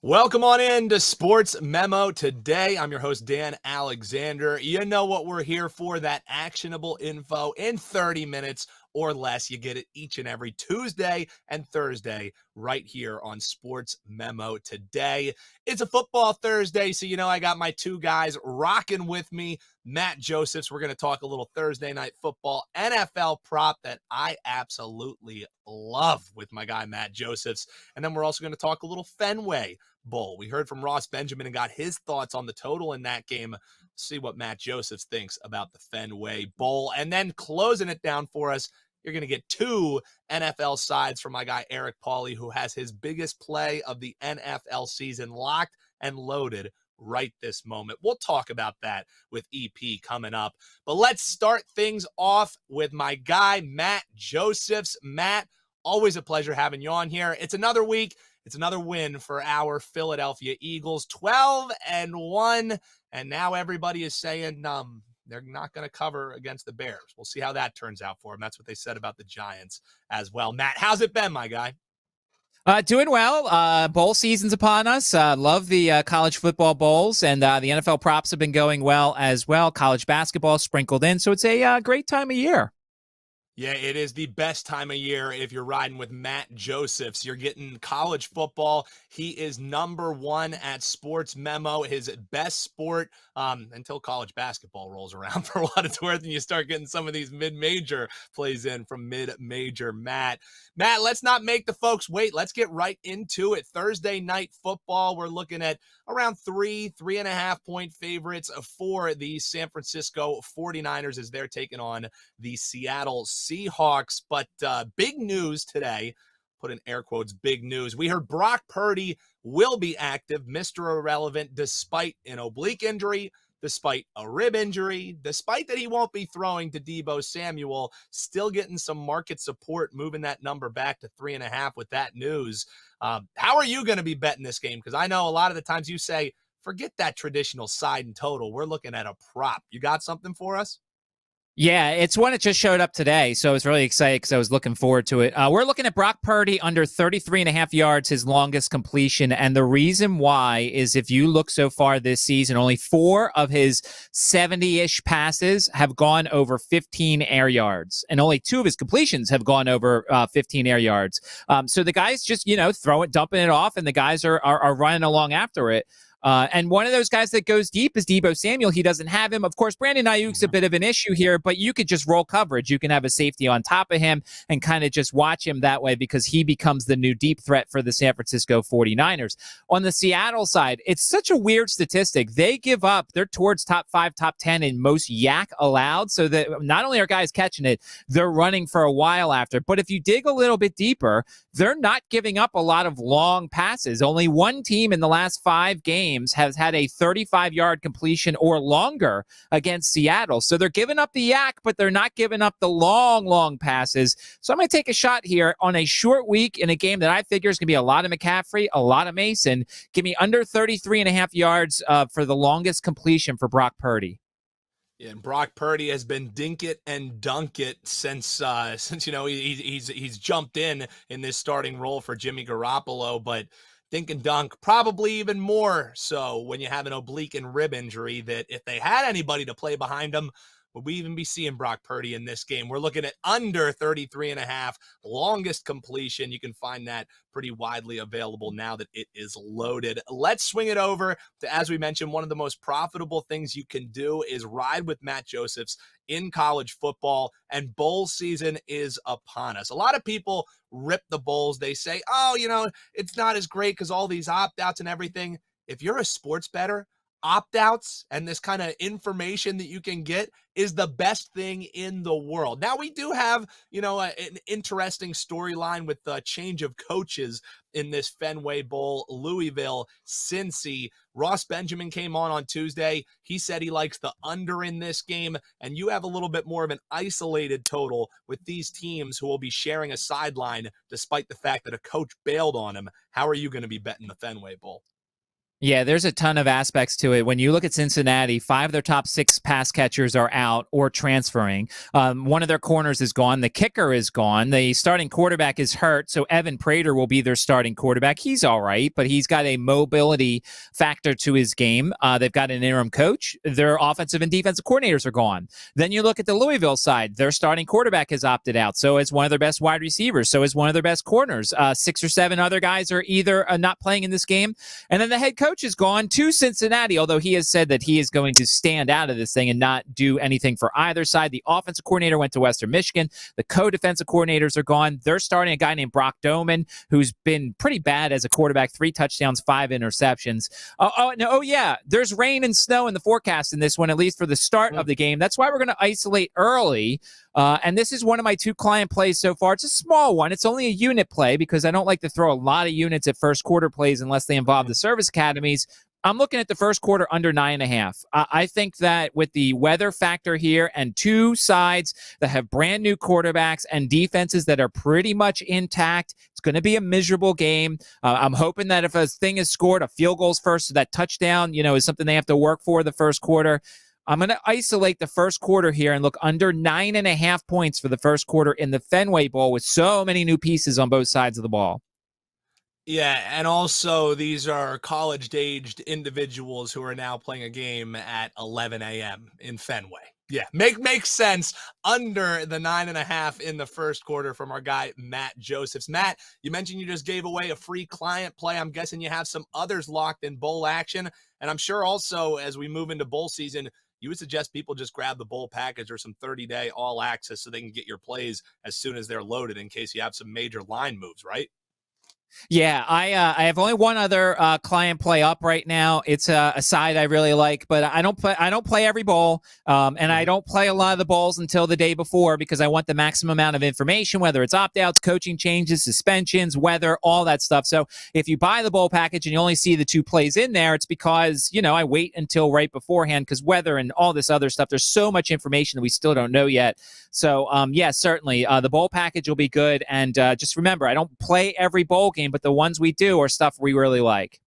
Welcome on in to Sports Memo Today. I'm your host, Dan Alexander. You know what we're here for, that actionable info in 30 minutes or less. You get it each and every Tuesday and Thursday right here on Sports Memo Today. It's a football Thursday, so I got my two guys rocking with me, Matt Josephs. We're going to talk a little Thursday night football NFL prop that I absolutely love with my guy, Matt Josephs. And then we're also going to talk a little Fenway Bowl. We heard from Ross Benjamin and got his thoughts on the total in that game. See what Matt Josephs thinks about the Fenway Bowl. And then closing it down for us, you're going to get two NFL sides from my guy, Eric Pauly, who has his biggest play of the NFL season locked and loaded right this moment. We'll talk about that with EP coming up. But let's start things off with my guy, Matt Josephs. Matt, always a pleasure having you on here. It's another week. It's another win for our Philadelphia Eagles, 12-1, and now everybody is saying they're not going to cover against the Bears. We'll see how that turns out for them. That's what they said about the Giants as well. Matt, how's it been, my guy? Doing well. Bowl season's upon us. Love the college football bowls, and the NFL props have been going well as well. College basketball sprinkled in, so it's a great time of year. Yeah, it is the best time of year if you're riding with Matt Josephs. You're getting college football. He is number one at Sports Memo, his best sport until college basketball rolls around for what it's worth, and you start getting some of these mid-major plays in from mid-major Matt. Matt, let's not make the folks wait. Let's get right into it. Thursday night football, we're looking at around 3.5 point favorites for the San Francisco 49ers as they're taking on the Seattle Seahawks. But big news today, put in air quotes, big news. We heard Brock Purdy will be active, Mr. Irrelevant, despite an oblique injury, despite a rib injury, despite that he won't be throwing to Deebo Samuel, still getting some market support, moving that number back to 3.5 with that news. How are you going to be betting this game? Because I know a lot of the times you say, forget that traditional side and total. We're looking at a prop. You got something for us? Yeah, it's one that just showed up today, so I was really excited because I was looking forward to it. We're looking at Brock Purdy under 33.5 yards, his longest completion, and the reason why is if you look so far this season, only 4 of his 70-ish passes have gone over 15 air yards, and only 2 of his completions have gone over 15 air yards. So the guy's just, dumping it off, and the guys are running along after it. And one of those guys that goes deep is Deebo Samuel. He doesn't have him. Of course, Brandon Ayuk's a bit of an issue here, but you could just roll coverage. You can have a safety on top of him and kind of just watch him that way because he becomes the new deep threat for the San Francisco 49ers. On the Seattle side, it's such a weird statistic. They give up, they're towards top 5, top 10 in most yak allowed, so that not only are guys catching it, they're running for a while after. But if you dig a little bit deeper, they're not giving up a lot of long passes. Only one team in the last 5 games has had a 35-yard completion or longer against Seattle. So they're giving up the yak, but they're not giving up the long passes. So I'm going to take a shot here on a short week in a game that I figure is going to be a lot of McCaffrey, a lot of Mason. Give me under 33.5 yards for the longest completion for Brock Purdy. Yeah, and Brock Purdy has been dink it and dunk it since he's jumped in this starting role for Jimmy Garoppolo, but dink and dunk probably even more so when you have an oblique and rib injury, that if they had anybody to play behind him, would we even be seeing Brock Purdy in this game? We're looking at under 33.5, longest completion. You can find that pretty widely available now that it is loaded. Let's swing it over to, as we mentioned, one of the most profitable things you can do is ride with Matt Josephs in college football, and bowl season is upon us. A lot of people rip the bowls. They say, it's not as great because all these opt-outs and everything. If you're a sports bettor, opt-outs and this kind of information that you can get is the best thing in the world. Now, we do have, an interesting storyline with the change of coaches in this Fenway Bowl, Louisville, Cincy. Ross Benjamin came on Tuesday. He said he likes the under in this game, and you have a little bit more of an isolated total with these teams who will be sharing a sideline despite the fact that a coach bailed on him. How are you going to be betting the Fenway Bowl? Yeah, there's a ton of aspects to it. When you look at Cincinnati, 5 of their top 6 pass catchers are out or transferring. One of their corners is gone. The kicker is gone. The starting quarterback is hurt, so Evan Prater will be their starting quarterback. He's all right, but he's got a mobility factor to his game. They've got an interim coach. Their offensive and defensive coordinators are gone. Then you look at the Louisville side. Their starting quarterback has opted out. So is one of their best wide receivers. So is one of their best corners. 6 or 7 other guys are either not playing in this game. And then the head coach is gone to Cincinnati, although he has said that he is going to stand out of this thing and not do anything for either side. The offensive coordinator went to Western Michigan. The co-defensive coordinators are gone. They're starting a guy named Brock Doman, who's been pretty bad as a quarterback, 3 touchdowns, 5 interceptions. Yeah, there's rain and snow in the forecast in this one, at least for the start of the game. That's why we're going to isolate early. And this is one of my 2 client plays so far. It's a small one. It's only a unit play because I don't like to throw a lot of units at first quarter plays unless they involve the service academies. I'm looking at the first quarter under 9.5. I think that with the weather factor here and 2 sides that have brand new quarterbacks and defenses that are pretty much intact, it's going to be a miserable game. I'm hoping that if a thing is scored, a field goal's first, so that touchdown, is something they have to work for the first quarter. I'm going to isolate the first quarter here and look under 9.5 points for the first quarter in the Fenway Bowl with so many new pieces on both sides of the ball. Yeah, and also these are college-aged individuals who are now playing a game at 11 a.m. in Fenway. Yeah, makes sense. Under the 9.5 in the first quarter from our guy, Matt Josephs. Matt, you mentioned you just gave away a free client play. I'm guessing you have some others locked in bowl action. And I'm sure also as we move into bowl season, you would suggest people just grab the bowl package or some 30-day all access so they can get your plays as soon as they're loaded in case you have some major line moves, right? Yeah, I have only one other client play up right now. It's a side I really like, but I don't play every bowl, and I don't play a lot of the bowls until the day before because I want the maximum amount of information, whether it's opt-outs, coaching changes, suspensions, weather, all that stuff. So if you buy the bowl package and you only see the 2 plays in there, it's because I wait until right beforehand because weather and all this other stuff. There's so much information that we still don't know yet. So certainly the bowl package will be good, and just remember, I don't play every bowl game, but the ones we do are stuff we really like.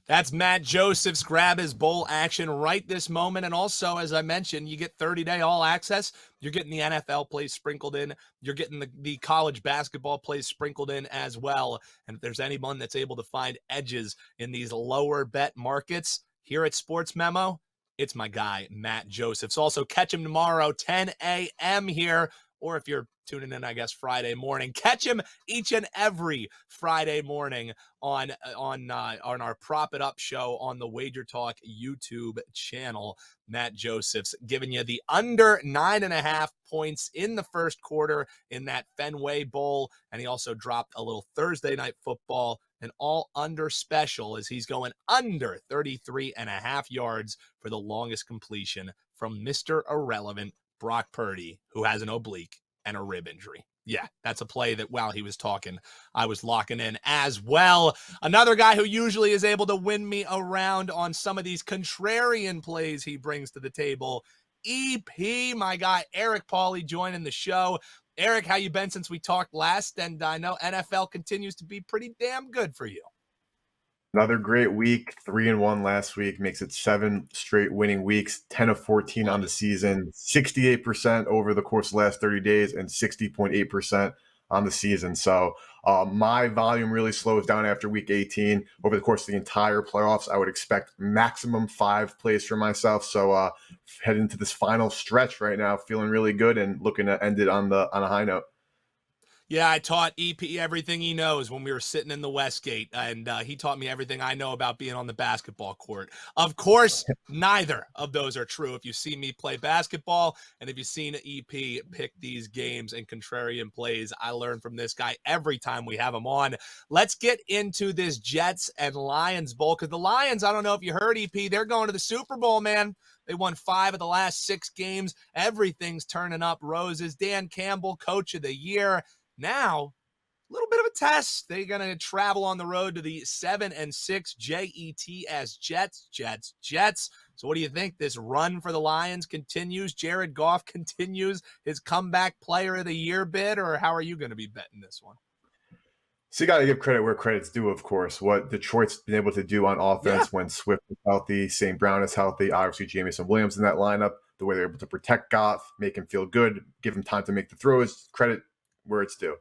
That's Matt Josephs. Grab his bowl action right this moment. And also, as I mentioned, you get 30-day all access. You're getting the NFL plays sprinkled in. You're getting the college basketball plays sprinkled in as well. And if there's anyone that's able to find edges in these lower bet markets here at Sports Memo, it's my guy, Matt Josephs. Also, catch him tomorrow, 10 a.m. here. Or if you're tuning in, I guess, Friday morning, catch him each and every Friday morning on our Prop It Up show on the Wager Talk YouTube channel. Matt Josephs giving you the under 9.5 points in the first quarter in that Fenway Bowl. And he also dropped a little Thursday night football, an all under special as he's going under 33.5 yards for the longest completion from Mr. Irrelevant, Brock Purdy, who has an oblique and a rib injury. Yeah, that's a play that while he was talking, I was locking in as well. Another guy who usually is able to win me around on some of these contrarian plays he brings to the table. EP, my guy, Eric Pauly joining the show. Eric, how you been since we talked last? And I know NFL continues to be pretty damn good for you. Another great week, 3-1 last week, makes it 7 straight winning weeks, 10 of 14 on the season, 68% over the course of the last 30 days, and 60.8% on the season. So my volume really slows down after week 18. Over the course of the entire playoffs, I would expect maximum 5 plays for myself. So heading into this final stretch right now, feeling really good and looking to end it on a high note. Yeah, I taught EP everything he knows when we were sitting in the Westgate, and he taught me everything I know about being on the basketball court. Of course, neither of those are true. If you see me play basketball and if you've seen EP pick these games and contrarian plays, I learn from this guy every time we have him on. Let's get into this Jets and Lions Bowl, because the Lions, I don't know if you heard, EP, they're going to the Super Bowl, man. They won 5 of the last 6 games. Everything's turning up roses. Dan Campbell, Coach of the Year. Now, a little bit of a test. They're going to travel on the road to the 7-6 Jets. So what do you think? This run for the Lions continues? Jared Goff continues his comeback player of the year bid, or how are you going to be betting this one? So you got to give credit where credit's due, of course. What Detroit's been able to do on Yeah. offense when Swift is healthy, St. Brown is healthy, obviously Jamison Williams in that lineup, the way they're able to protect Goff, make him feel good, give him time to make the throws, credit where it's due.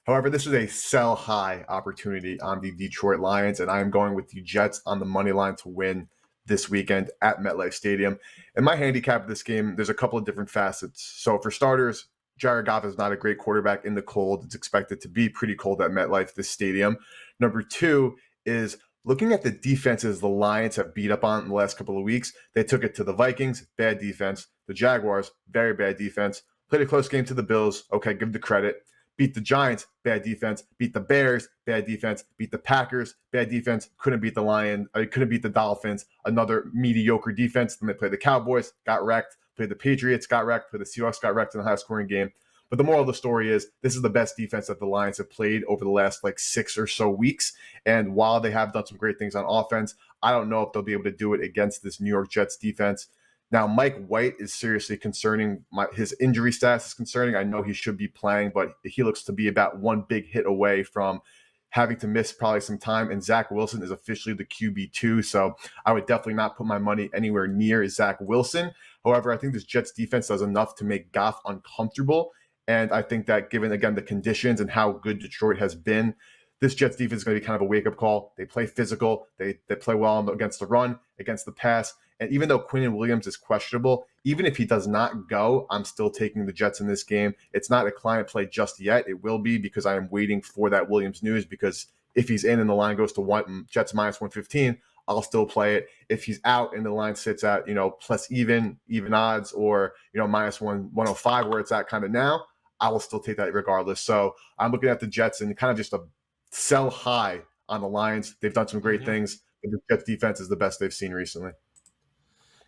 However, this is a sell high opportunity on the Detroit Lions, and I am going with the Jets on the money line to win this weekend at MetLife Stadium. And my handicap of this game, there's a couple of different facets. So for starters, Jared Goff is not a great quarterback in the cold. It's expected to be pretty cold at MetLife, this stadium. Number two is looking at the defenses the Lions have beat up on in the last couple of weeks. They took it to the Vikings, bad defense. The Jaguars, very bad defense. Played a close game to the Bills. Okay, give the credit. Beat the Giants, bad defense. Beat the Bears, bad defense. Beat the Packers, bad defense. Couldn't beat the Lions. Couldn't beat the Dolphins. Another mediocre defense. Then they played the Cowboys, got wrecked. Played the Patriots, got wrecked. Played the Seahawks, got wrecked in a high-scoring game. But the moral of the story is this is the best defense that the Lions have played over the last 6 or so weeks. And while they have done some great things on offense, I don't know if they'll be able to do it against this New York Jets defense. Now, Mike White is seriously concerning. His injury status is concerning. I know he should be playing, but he looks to be about one big hit away from having to miss probably some time. And Zach Wilson is officially the QB2. So I would definitely not put my money anywhere near Zach Wilson. However, I think this Jets defense does enough to make Goff uncomfortable. And I think that given, again, the conditions and how good Detroit has been, this Jets defense is going to be kind of a wake-up call. They play physical. They play well against the run, against the pass. And even though Quinnen Williams is questionable, even if he does not go, I'm still taking the Jets in this game. It's not a client play just yet. It will be because I am waiting for that Williams news, because if he's in and the line goes to Jets minus 115, I'll still play it. If he's out and the line sits at, plus even odds, or, minus 105 where it's at kind of now, I will still take that regardless. So I'm looking at the Jets and kind of just a sell high on the Lions. They've done some great things, but the Jets defense is the best they've seen recently.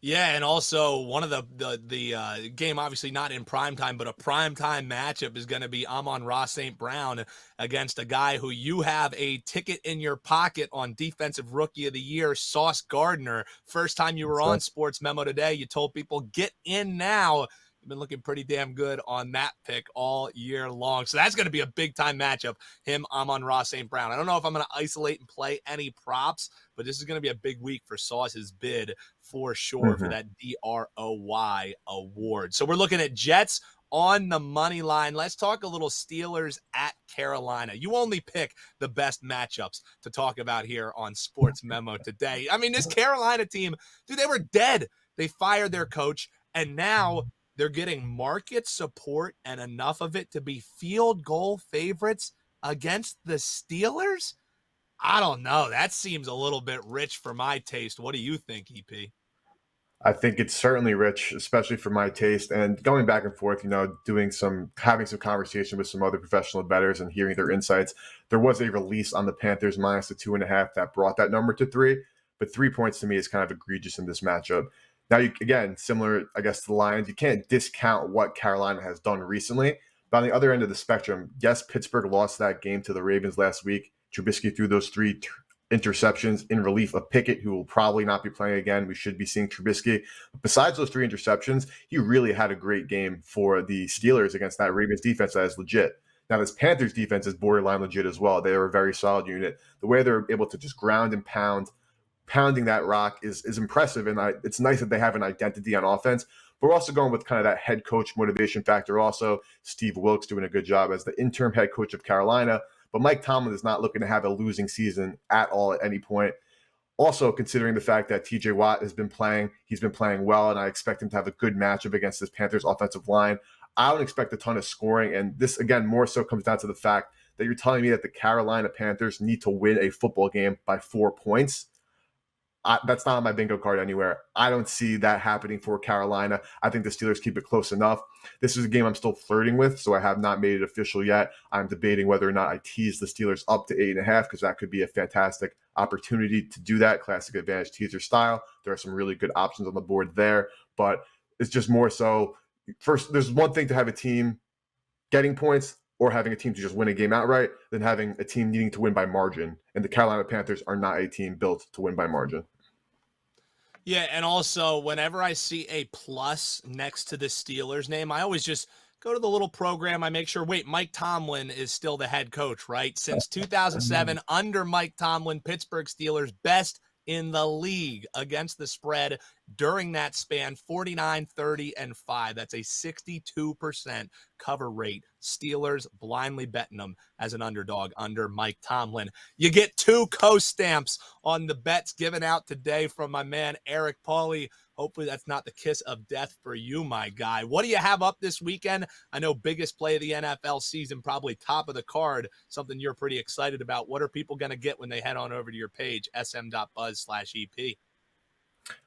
Yeah, and also one of the game, obviously not in primetime, but a primetime matchup is going to be Amon-Ra St. Brown against a guy who you have a ticket in your pocket on Defensive Rookie of the Year, Sauce Gardner. First time you were on Sports Memo Today, you told people, get in now. You've been looking pretty damn good on that pick all year long. So that's going to be a big-time matchup, him, Amon-Ra St. Brown. I don't know if I'm going to isolate and play any props, but this is going to be a big week for Sauce's bid for sure for that DROY award. So we're looking at Jets on the money line. Let's talk a little Steelers at Carolina. You only pick the best matchups to talk about here on Sports Memo Today. I mean, this Carolina team, dude, they were dead. They fired their coach, and now they're getting market support and enough of it to be field goal favorites against the Steelers? I don't know. That seems a little bit rich for my taste. What do you think, EP? I think it's certainly rich, especially for my taste. And going back and forth, having some conversation with some other professional bettors and hearing their insights. There was a release on the Panthers minus the 2.5 that brought that number to 3. But 3 points to me is kind of egregious in this matchup. Now, again, similar, I guess, to the Lions, you can't discount what Carolina has done recently. But on the other end of the spectrum, yes, Pittsburgh lost that game to the Ravens last week. Trubisky threw those 3 interceptions in relief of Pickett, who will probably not be playing again. We should be seeing Trubisky. Besides those 3 interceptions, he really had a great game for the Steelers against that Ravens defense that is legit. Now, this Panthers defense is borderline legit as well. They are a very solid unit. The way they're able to just ground and pounding that rock is impressive, and it's nice that they have an identity on offense. But we're also going with kind of that head coach motivation factor also. Steve Wilkes doing a good job as the interim head coach of Carolina, but Mike Tomlin is not looking to have a losing season at all at any point. Also, considering the fact that TJ Watt has been playing, he's been playing well, and I expect him to have a good matchup against this Panthers offensive line. I don't expect a ton of scoring, and this, again, more so comes down to the fact that you're telling me that the Carolina Panthers need to win a football game by 4 points. That's not on my bingo card anywhere. I don't see that happening for Carolina. I think the Steelers keep it close enough. This is a game I'm still flirting with, so I have not made it official yet. I'm debating whether or not I tease the Steelers up to 8.5, because that could be a fantastic opportunity to do that. Classic advantage teaser style. There are some really good options on the board there, but it's just more so. First, there's one thing to have a team getting points or having a team to just win a game outright than having a team needing to win by margin. And the Carolina Panthers are not a team built to win by margin. Yeah, and also whenever I see a plus next to the Steelers name, I always just go to the little program. I make sure, wait, Mike Tomlin is still the head coach, right? Since 2007, under Mike Tomlin, Pittsburgh Steelers best in the league against the spread during that span, 49, 30, and 5. That's a 62% cover rate. Steelers blindly betting them as an underdog under Mike Tomlin. You get 2 co-stamps on the bets given out today from my man Eric Pauly. Hopefully that's not the kiss of death for you, my guy. What do you have up this weekend? I know biggest play of the NFL season, probably top of the card, something you're pretty excited about. What are people going to get when they head on over to your page, sm.buzz/EP?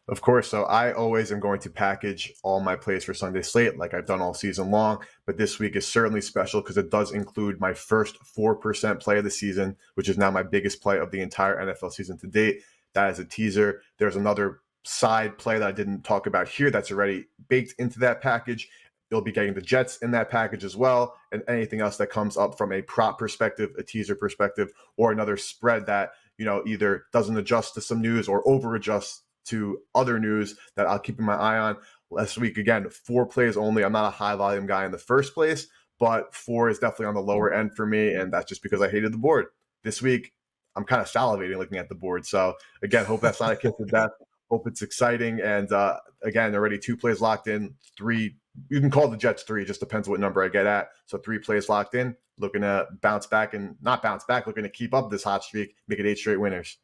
Of course. So I always am going to package all my plays for Sunday slate like I've done all season long. But this week is certainly special because it does include my first 4% play of the season, which is now my biggest play of the entire NFL season to date. That is a teaser. There's another side play that I didn't talk about here that's already baked into that package. You'll be getting the Jets in that package as well, and anything else that comes up from a prop perspective, a teaser perspective, or another spread that, either doesn't adjust to some news or over adjusts to other news that I'll keep my eye on. Last week, again, 4 plays only. I'm not a high volume guy in the first place, but 4 is definitely on the lower end for me, and that's just because I hated the board. This week, I'm kind of salivating looking at the board. So again, hope that's not a kiss of death. Hope it's exciting. And again, already 2 plays locked in, 3. You can call the Jets 3. It just depends what number I get at. So 3 plays locked in, looking to bounce back and not bounce back, looking to keep up this hot streak, make it 8 straight winners.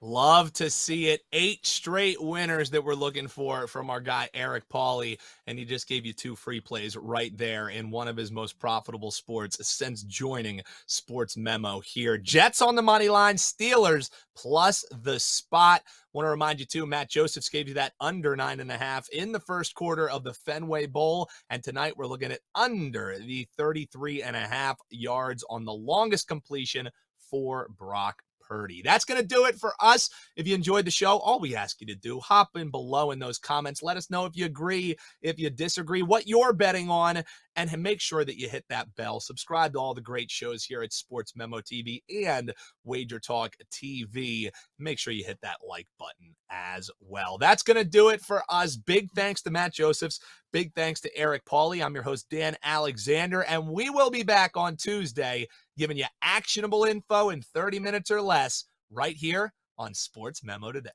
Love to see it. 8 straight winners that we're looking for from our guy, Eric Pauly. And he just gave you 2 free plays right there in one of his most profitable sports since joining Sports Memo here. Jets on the money line, Steelers plus the spot. Want to remind you too, Matt Josephs gave you that under 9.5 in the first quarter of the Fenway Bowl. And tonight we're looking at under the 33.5 yards on the longest completion for Brock Purdy. That's going to do it for us. If you enjoyed the show, all we ask you to do, hop in below in those comments. Let us know if you agree, if you disagree, what you're betting on, and make sure that you hit that bell. Subscribe to all the great shows here at Sports Memo TV and Wager Talk TV. Make sure you hit that like button as well. That's going to do it for us. Big thanks to Matt Josephs. Big thanks to Eric Pauly. I'm your host, Dan Alexander, and we will be back on Tuesday giving you actionable info in 30 minutes or less right here on Sports Memo Today.